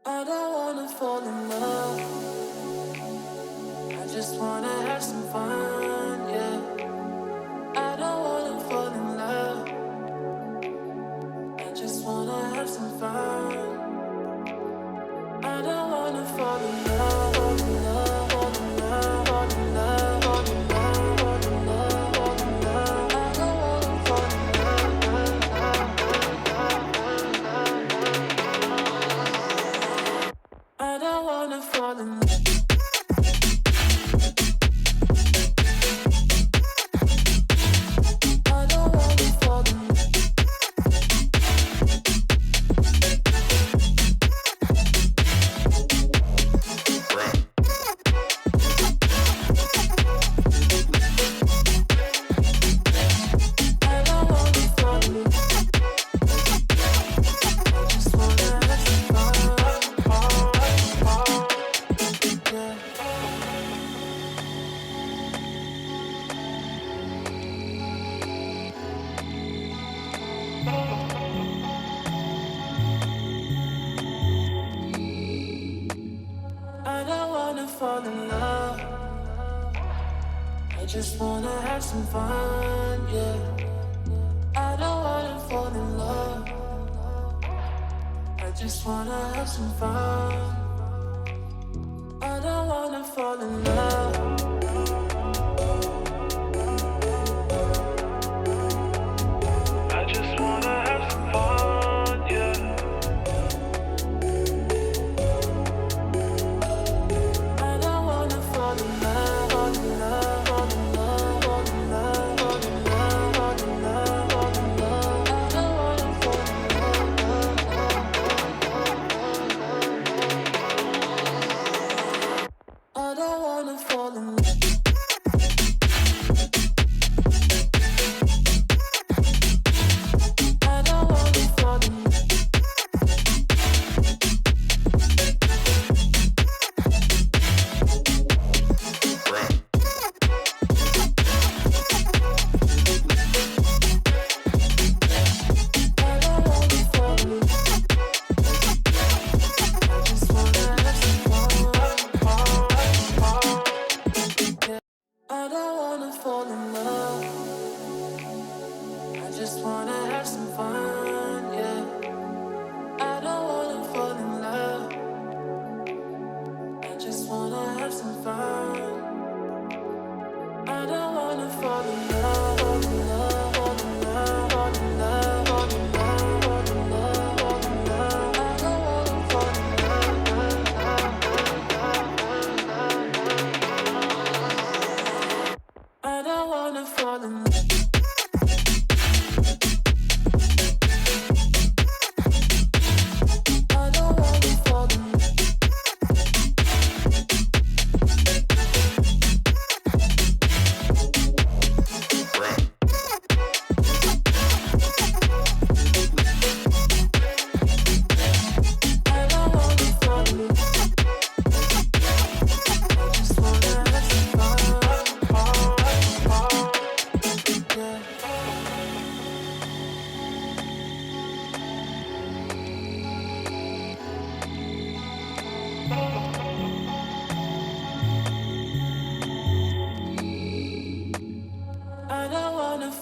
I don't wanna fall in love. I just wanna have some fun, yeah. I don't wanna fall in love. I just wanna have some fun. I don't wanna fall in love, fall in love, fall in love, fall in love, fall in love, fall in love, fall in love. I don't wanna fall in love. I don't wanna fall in love. Fall in love. I just wanna have some fun, yeah. I don't wanna fall in love. I just wanna have some fun. I don't wanna fall in love. I just wanna have some fun, yeah.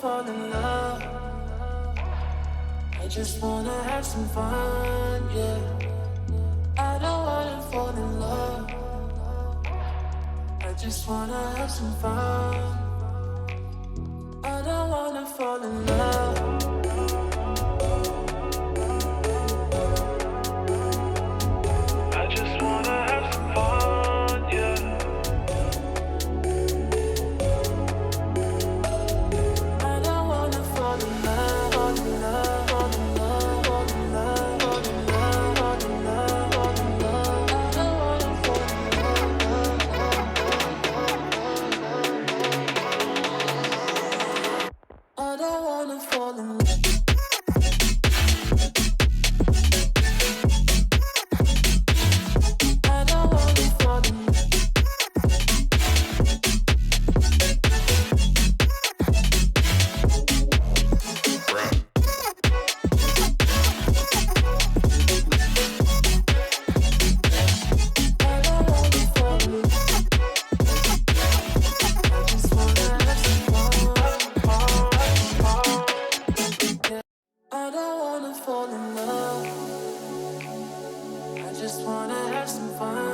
Fall in love. I just wanna have some fun, yeah. I don't wanna fall in love. I just wanna have some fun. I don't wanna fall in love. I just wanna have some fun, yeah. I don't wanna fall in love. just wanna have some fun.